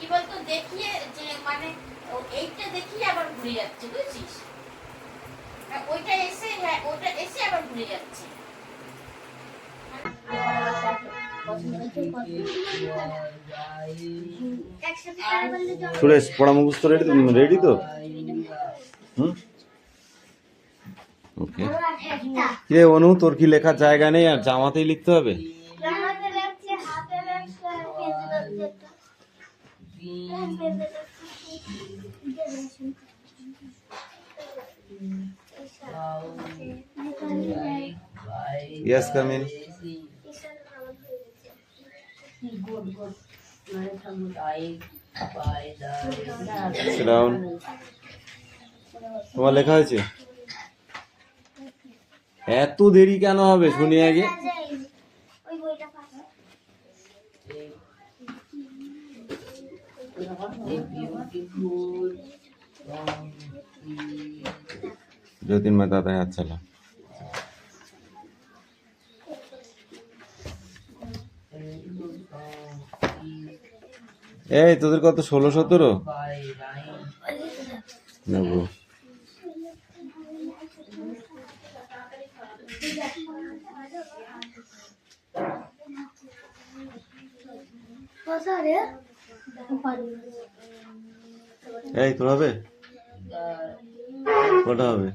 কি বলতো দেখিয়ে যে মানে এইটা দেখিয়ে আবার ঘুরে যাচ্ছে, বুঝছিস? ওইটা এসে, হ্যাঁ ওটা এসে আবার ঘুরে যাচ্ছে। সুরেশ, পড়া মুখস্থ রেডি তো? ওকে। রে অনু, তোর কি লেখার জায়গা নেই আর জামাতেই লিখতে হবে? Yes, come in. Sit down. তোমার লেখা হয়েছে? এত দেরি কেন হবে শুনি আগে। ज्योतिन में दादा हाथ चला। এই তোদের কত 16-17 নেব। এই তোর হবে কটা হবে?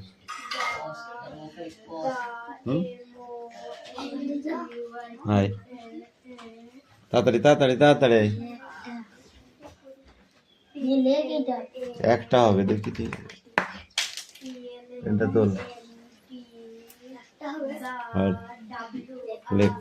হাই তাড়াতাড়ি তাড়াতাড়ি তাড়াতাড়ি। একটা হবে দেখি ঠিক। এটা তোল আর লেখ।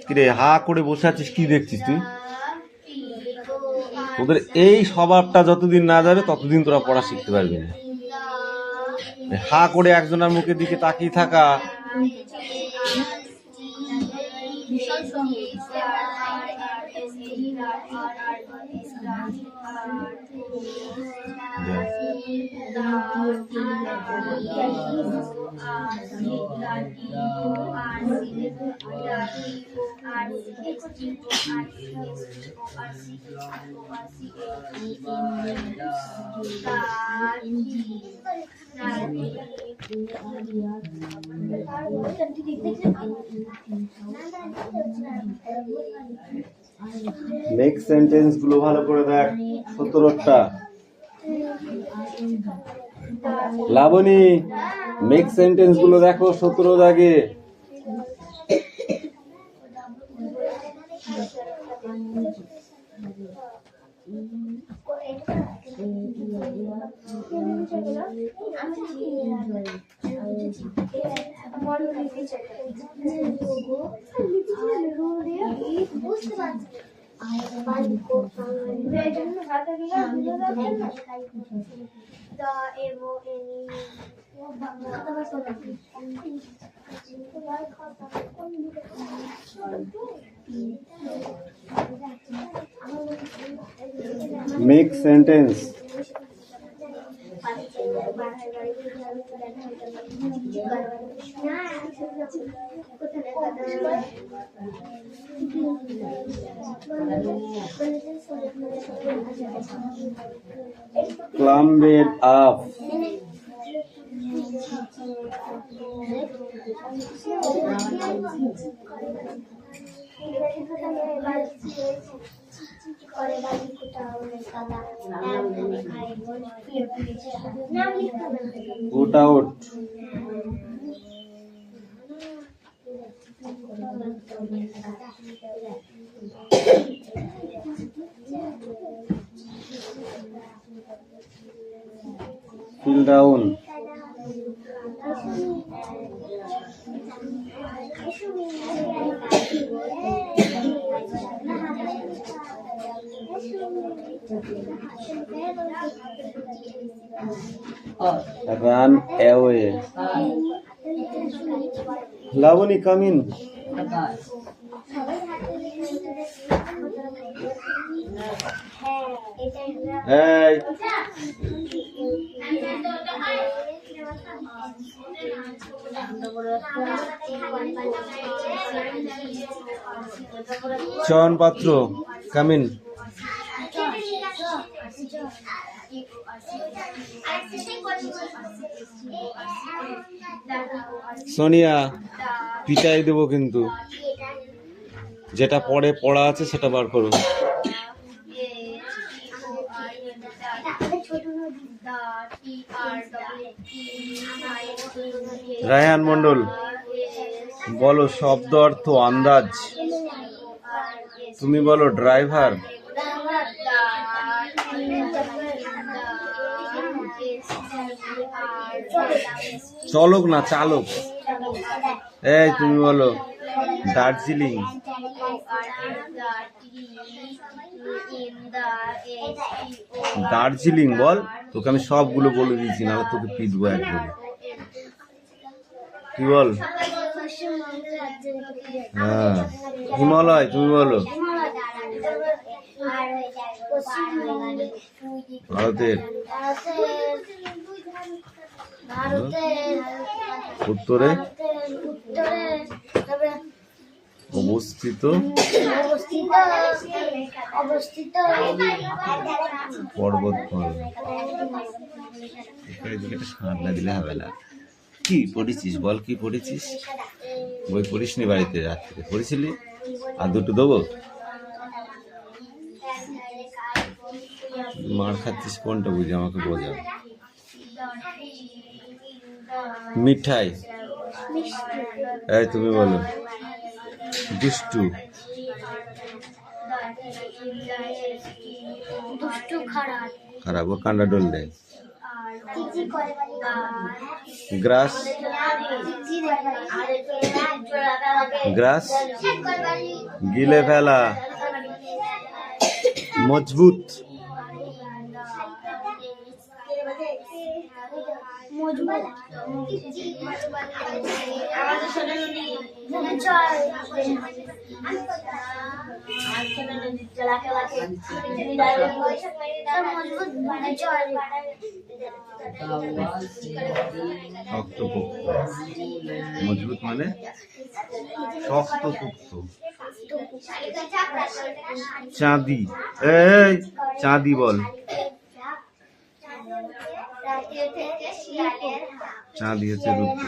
কিরে হা করে বসে আছিস, কি দেখছিস তুই? তোদের এই স্বভাবটা যতদিন না যাবে ততদিন তোরা পড়া শিখতে পারবি না। হা করে একজনের মুখের দিকে তাকিয়ে থাকা। মেক সেন্টেন্স গুলো ভালো করে দেখ। 17টা লাবণী, মেক সেন্টেন্স গুলো দেখো 17 দাগে। Make sentence. Climb it up. Put out. Fill down. Run away. Laboni কামিন। এই চয়ন পাত্র কামিন। সোনিয়া পিটাই দেবো কিন্তু, যেটা পড়ে পড়া আছে সেটা বার করো। রায়হান মন্ডল বলো শব্দ অর্থ আন্দাজ। তুমি বলো ড্রাইভার। চলক না চালক। এই তুমি বলো দার্জিলিং। দার্জিলিং বল, তোকে আমি সবগুলো বলে দিয়েছি, না তোকে পিটবো একদম। কি বল? হ্যাঁ হিমালয়। তুমি বলো ভারতের। উত্তরে অবস্থিত পর্বতমালা। সাঁড় দিলে হবে না। কি পড়েছিস বল, কি পড়েছিস? বই পড়িসনি বাড়িতে? রাত্রে পড়েছিলি? আর দুটো দেবো? মার খাচ্ছিস কোনটা বুঝি আমাকে বোঝা। মিঠাই। এই তুমি বলো দুষ্টু। খারাপ ও কান্ডা ডল দেয়। গ্রাস। গ্রাস গিলে ফেলা। মজবুত। শক্তপোক্ত। মজবুত মানে শক্তপোক্ত। চাঁদি। এই চাঁদি বল। চাঁদি হচ্ছে রূপ।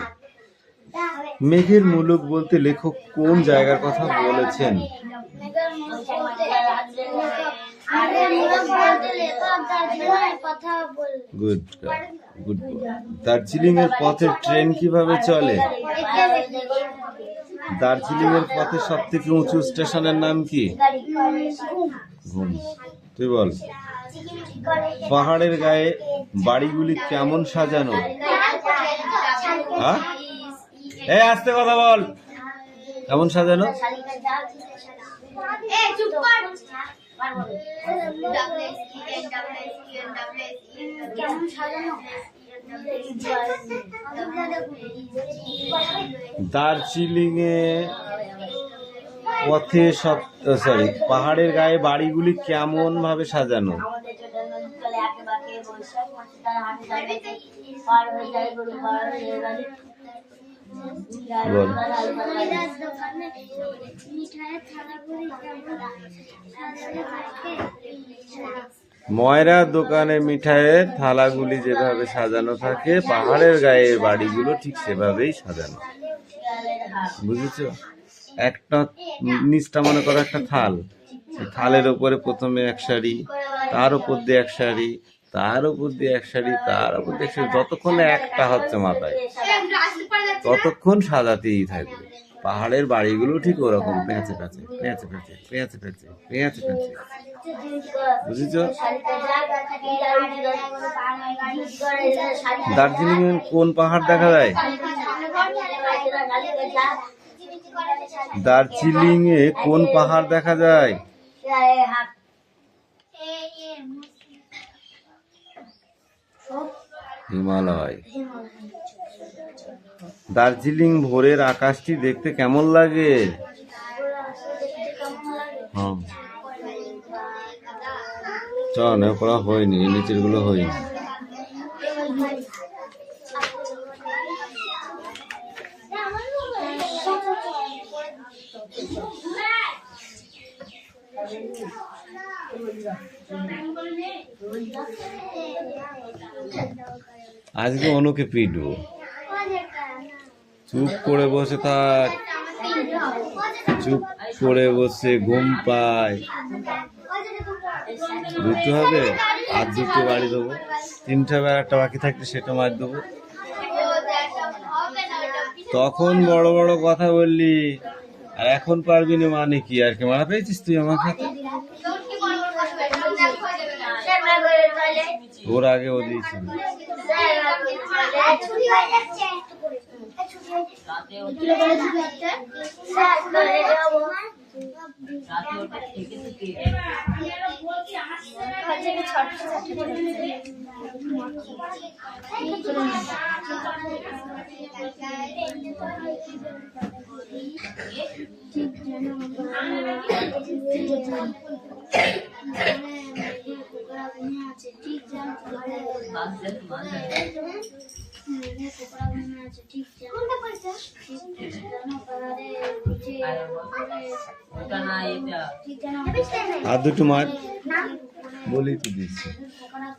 মেঘের মুলুক বলতে লেখক কোন জায়গার কথা বলেছেন? Good good. দার্জিলিং এর পথে ট্রেন কিভাবে চলে? দার্জিলিং এর পথে সব থেকে উঁচু স্টেশনের নাম কি? ঘুম। তুই বল পাহাড়ের গায়ে বাড়িগুলি কেমন সাজানো? হ্যাঁ এই আস্তে কথা বল। কেমন সাজানো? দার্জিলিং এ পথে সব পাহাড়ের গায়ে বাড়িগুলি কেমন ভাবে সাজানো? ময়রা দোকানে মিঠাইয়ের থালাগুলি যেভাবে সাজানো থাকে, পাহাড়ের গায়ে বাড়িগুলো ঠিক সেভাবেই সাজানো। বুঝেছো? একটা নিচটা মনে করো একটা থাল, থালের উপরে প্রথমে এক সারি, তার উপর দিয়ে এক সারি, তার উপর দিয়ে এক সারি, তার উপর দিয়ে এক সারি, যতক্ষণ একটা হচ্ছে মাথায় ততক্ষণ সাজাতেই থাকবে। পাহাড়ের বাড়িগুলো ঠিক ওরকম পেঁচে পেঁচে পেঁচে পেঁচে পেঁচে পেঁচে পেঁচে পেঁচে। বুঝেছো? দার্জিলিং এ কোন পাহাড় দেখা যায়? দার্জিলিং এ কোন পাহাড় দেখা যায়? হিমালয়। দার্জিলিং ভোরের আকাশটি দেখতে কেমন লাগে? হ্যাঁ, চল ওগুলো হয়নি, নিচের গুলো হয়নি। আজকে অনুকে পিটবো। চুপ করে বসে থাক, চুপ করে বসে ঘুম পায়। দুটো হবে, আর দুটো বাড়ি দেবো। তিনটা বার একটা বাকি থাকলে সেটা মার দেবো। তখন বড় বড় কথা বললি, আর এখন পারবি না মানে কি? আর কি মারা পেয়েছিস তুই আমার সাথে? ওর আগে ও দিয়েছিল। আর দুটো মাছ বলি তো দিচ্ছি,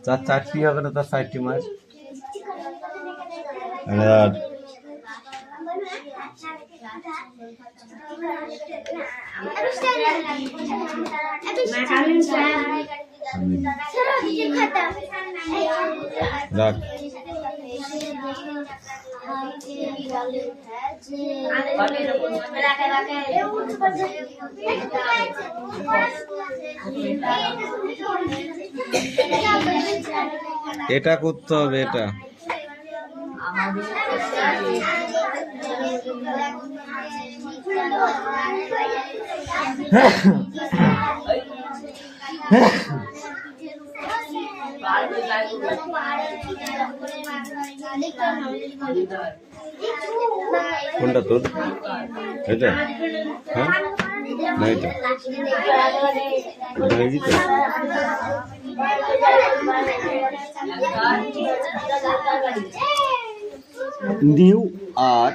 চার চারটি হবে না, তার 60টি মাছ। আর রাখ। এটা করতে হবে, এটা কোনটা তোর? এটা? হ্যাঁ না, এটা নিউ আর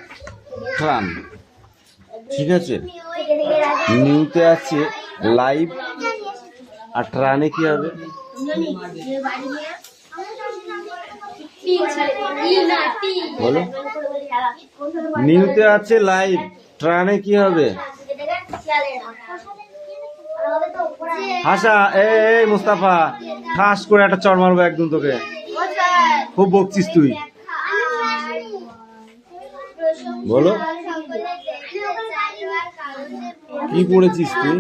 ট্রান, ঠিক আছে? নিউতে আছে লাইভ, আর ট্রানে কি হবে? বলো। নিউতে আছে লাইভ, ট্রানে কি হবে? হাসা এই মুস্তাফা, ঠাস করে একটা চড় মারবো একদম তোকে। খুব বকছিস তুই। বলো কি পড়েছিস তুই?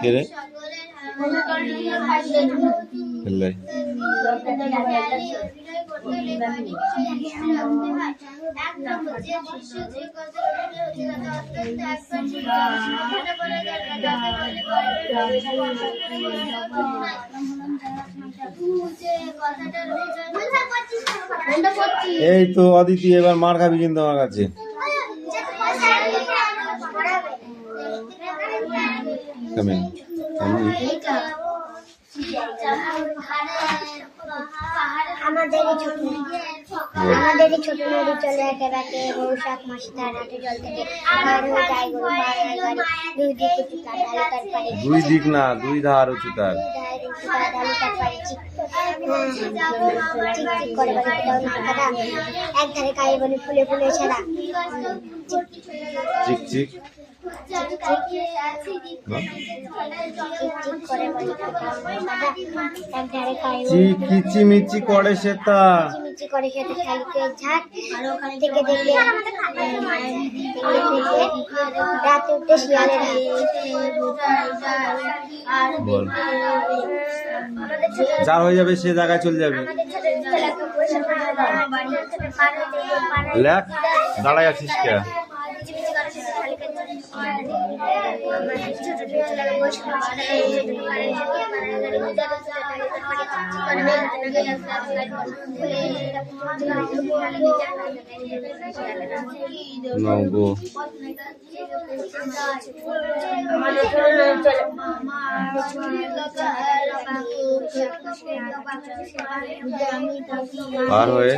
কে রে? এই তো অদিতি, এবার মার খাবি কিন্তু আমার কাছে। আমাদেরই ছোট নদী চলে একেবারে বৈশাখ মাসে তার হাটে জল থেকে দুই দিক না, দুই ধার উঁচু তার। এক ধারে কায়ে বলে ফুলে ফুলে ছাড়া চিক চিক কিচিমিচি করে সেটা, করে সেটা শালিকের ঝাঁক। আর ওখান থেকে দেখলে রাতে উঠতে শিয়ালের যা হয়ে যাবে সে জায়গায় চলে যাবে। লেখ দাঁড়াই আছিস কে? ছোট নগো পার হয়ে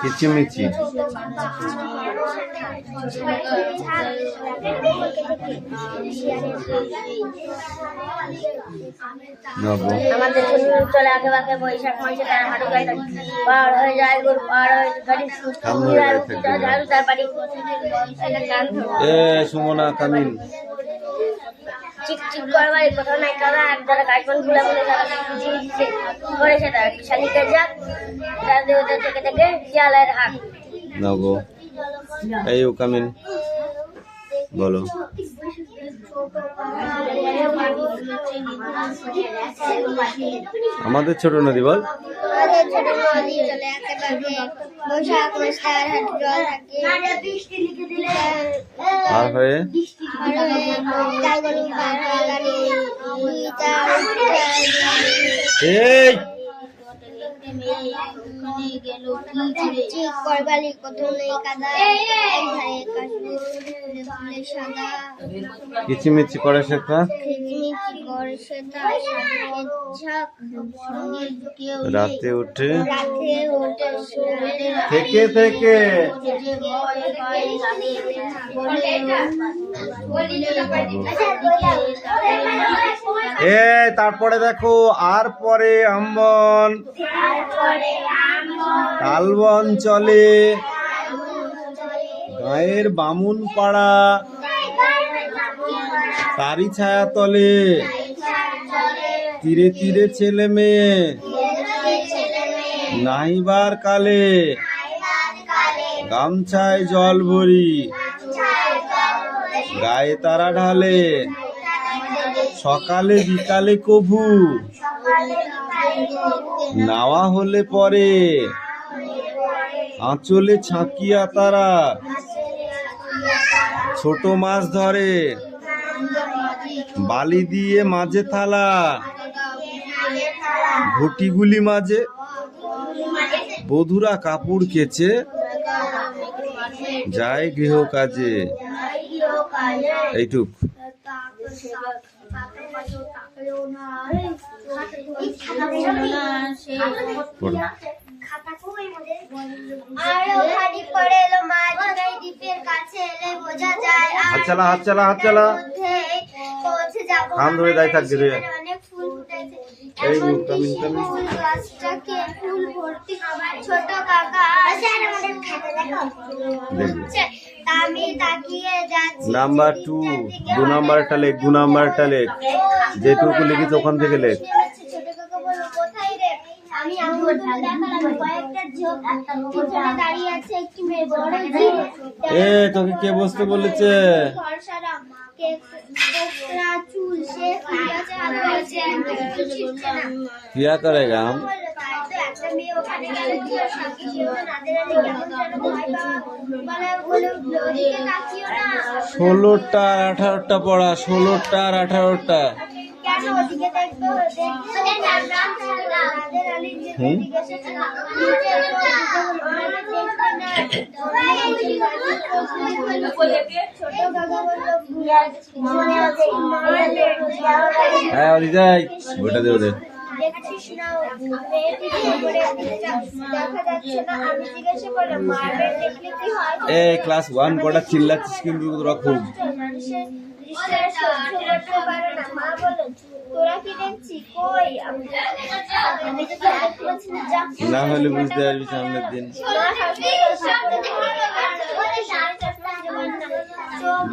কিচিমিচি নগো আমাদের চলে আগে বাকে বৈশাখ মাসে তার হাঁটু গায়ে পার হয়ে যায় গরু পার হয়ে গাড়ি তার বাড়ি এ সুমনা কামিন চিকচিক করবার কোথাও নাই কাদা একদারা কাশবন ফুলা বলে করে সেটা শালিকে যাক তার দেবতা থেকে থেকে শিয়ালের হাট নগো এই ও কামিন বলো আমাদের ছোট নদী বল আমাদের ছোট নদী চলে একেবারে বৈশাখ মাস তার হাঁটু জল থাকে পার হয়ে এই করবালি কোথাও নেই কাদা একধারে কাশবন সাদা কিচিমিচি করে শেখা কিচিমিচি করে সেটা ঝাঁক কেউ রাতে উঠে রাতে থেকে থেকে এ তারপরে দেখো আর পরে আম্বন তালবন চলে গায়ের বামুন পাড়া তারি ছায়া তলে তীরে তীরে ছেলে মেয়ে নাহিবার কালে গামছায় জল ভরি গায়ে তারা ঢালে সকালে বিকালে কভু নাওয়া হলে পরে আঁচলে ছাঁকিয়া তারা ছোট মাছ ধরে বালি দিয়ে মাঝে থালা ঘটিগুলি মাঝে বধুরা কাপড় কেচে যায় গৃহ কাজে এইটুক পড়ো। হাত চালা হাত চালা হাত চালা কান ধরে দায় থাকবে রে এই কামিন কামিন ছোট কাকা আমি তাকিয়ে যাচ্ছি নাম্বার 2 দু নাম্বারটা লেখ দু নাম্বারটা লেখ যেটুকু লিখিস ওখান থেকে লেখ ছোট কাকা বলল কোথায় রে আমি আঙুল তুলে দেখালাম কয়েকটা ঝোপ পিছনে দাঁড়িয়ে আছে একটি মেয়ে বড় জিরে এ তোকে কে বসতে বলেছে ফর্সারা কে কোকড়া চুল সে ফিরাছে আছে ছিটছে না কিয়া করেগা हम তাই তো একটা মেয়ে ওখানে গেল দিয়ে সাথী ছিল নাদের আলী কেমন যেন ভয় পাওয়া বলে ওদিকে তাকিও না 16টা আর 18টা পড়া 16টা আর 18টা কেন ওদিকে দেখবে নাদের আলী জিজ্ঞাসা ছোট কাকা হ্যাঁ ওদি যাই ওটা দে ওদের দেখছিস না মেয়েটি করে দেখা যাচ্ছে না আমি জিজ্ঞাসা করলাম মারবেন দেখলে কি হয় এ ক্লাস 1 পড়া চিল্লাচ্ছিস কিন্তু তোরা খুব মানুষের দৃষ্টি সহ্য করতে পারে না মা বলল তোরা কি দেখছিস কই আমি তো দেখতে পাচ্ছি না যা না হলে বুঝতে পারবি সামনের দিন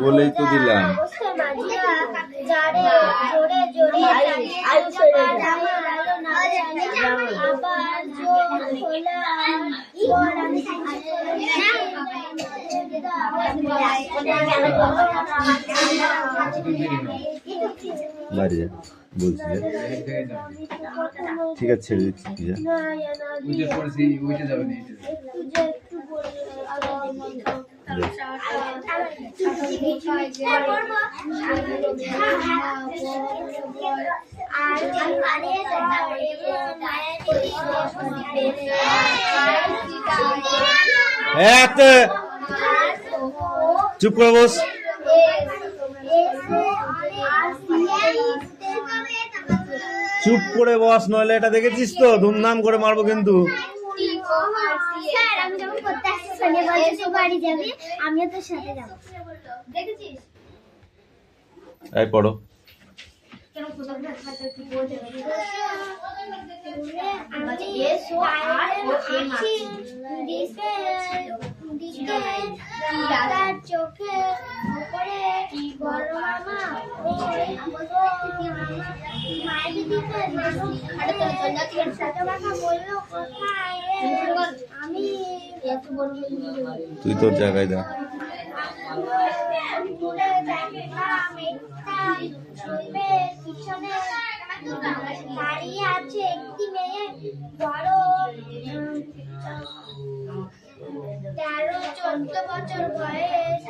বলেই তো দিলাম আবার বাড়ি যা বলছি যা। ঠিক আছে ছেড়ে দিচ্ছি তুই যা। চুপ করে বস। চুপ করে বস, নইলে এটা দেখেছিস তো ধুমধাম করে মারবো কিন্তু। আমি যখন করতে আসছি সোনিয়া বলছে তুই বাড়ি যাবি, আমিও তোর সাথে যাবো। দেখেছিস? এই পড়ো। চোখে বড় মামা বললো কোথায় আমি তুই তোর জায়গায় যা। পিছনে দাঁড়িয়ে আছে একটি মেয়ে বড় 13-14 বছর বয়স।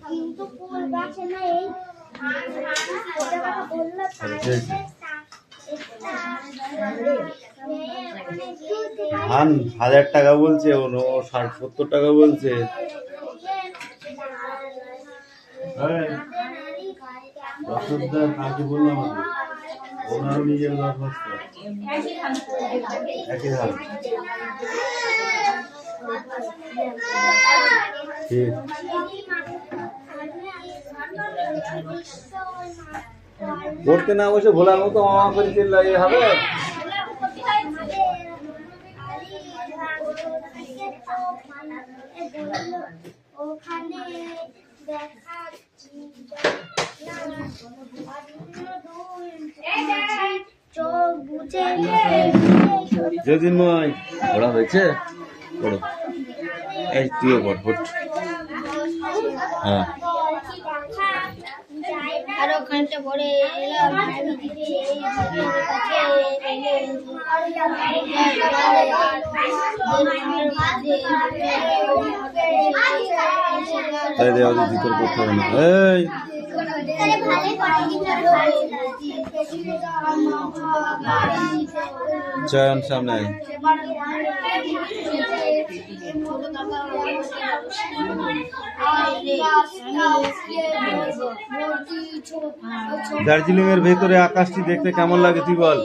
কিন্তু ফুল গাছে নেই বললো ধান 1000 টাকা বলছে, ও 60-70 টাকা বলছে। কাকে বললাম ওনারও নিজের দরখাস্ত একই ধান। ঠিক পড়তে না বসে ভোলার মতো মামা করে চিল্লাই হবে। ওখানে জ্যোতির্ময় পড়া হয়েছে, পড়ো। এই তুইও পড়, পড়। হ্যাঁ আর ওখানটা পরে এলাম তাই দেওয়া ভিতর করতে হবে না। এই চয়ন সামনে দার্জিলিং এর ভেতরে আকাশটি দেখতে কেমন লাগে তুই বল।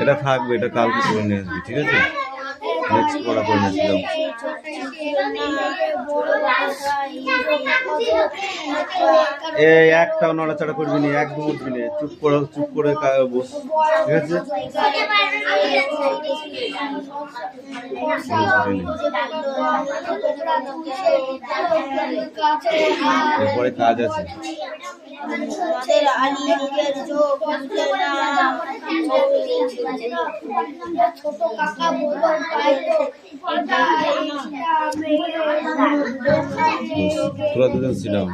এটা থাকবে, এটা কালকে করে নিয়ে আসবি, ঠিক আছে? নেক্সট পড়া করে নিয়ে আসলাম। এই একটাও নড়াচড়া করবি না, একদম উঠবি না, চুপ করে বস, ঠিক আছে? এরপরে কাজ আছে। ছোট কাকা বললো তোরা দুজন ছিলাম।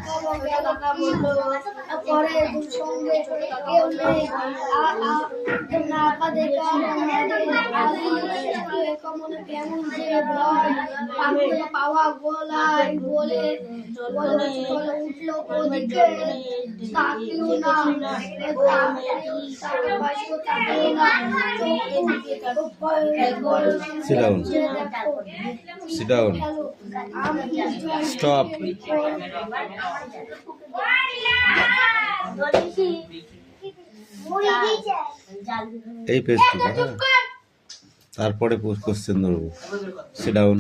পরে সঙ্গে কেউ নেই কেমন যে পাওয়া গলায় বলে উঠলো ওদিকে তাকিও না Sit down. Sit down. Stop. এই পেজটি তারপরে কোশ্চেন ধরবো। Sit down.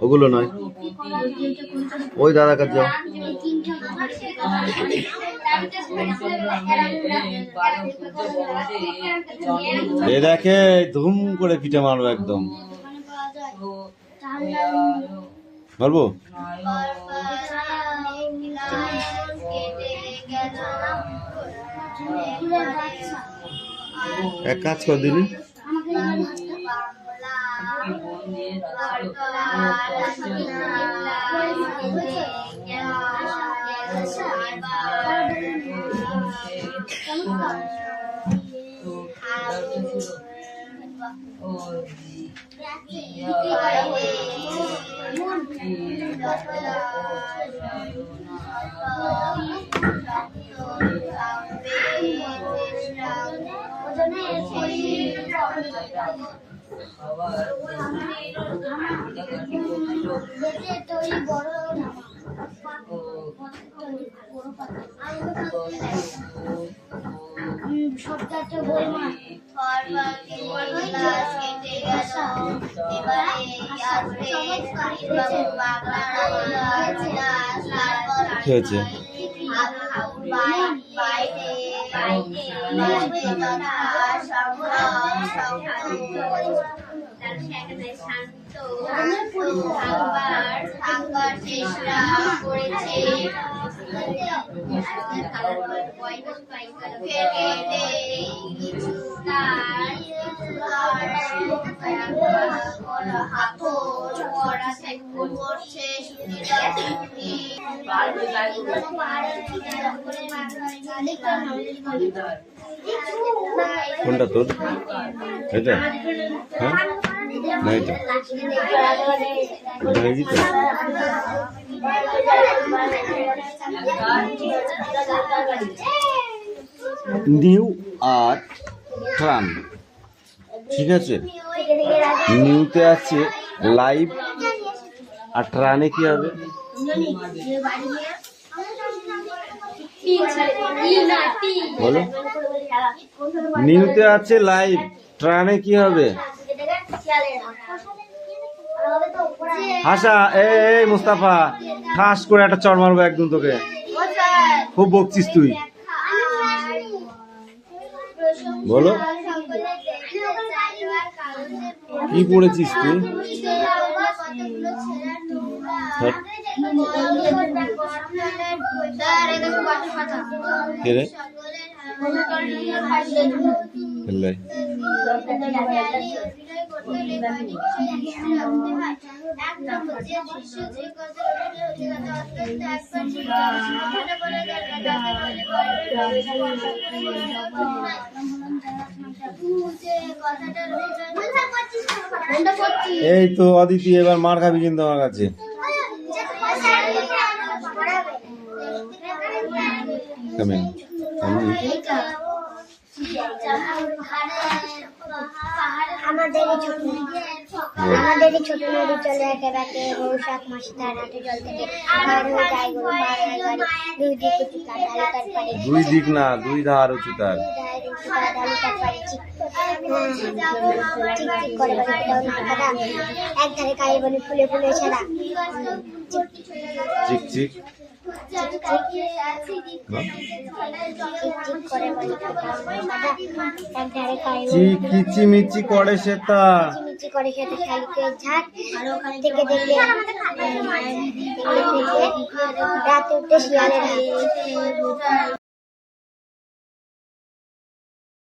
ওগুলো নয়, ওই দাদা কাছে যাও। এ দেখে ধুম করে পিঠে মারবো একদম। বলবো এক কাজ কর দিবি, কি হয়েছে? কোনটা তোর? এটা? হ্যাঁ না এটা ভেজি তো। নিউ আর ট্রান, ঠিক আছে? নিউতে আছে লাইভ, আর ট্রানে কি হবে? বলো, নিউতে আছে লাইভ, ট্রানে কি হবে? হাসা এই মুস্তাফা, ঠাস করে একটা চড় মারবো একদম তোকে, খুব বকছিস তুই। বলো কি পড়েছিস তুই? কে রে? খেললে এই তো অদিতি, এবার মার খাবি কিন্তু আমার কাছে। আমাদেরই ছোট নদী চলে একে বেঁকে বৈশাখ মাসে তার হাটে জল থেকে দুই দিক না, দুই ধার উঁচু তার। চিকচিক করে বাড়ি দাও না দাদা, এক ধারে গায়ে বলে ফুলে ফুলে সাদা, চিকচিক চিকচিক করে বাড়ি দাও না দাদা, এক ধারে গায়ে কিচিমিচি করে সেটা চিকচিক করে সেটা শালিকে ঝাড় থেকে দেখলে রাতে উঠে শিয়ালের হাত।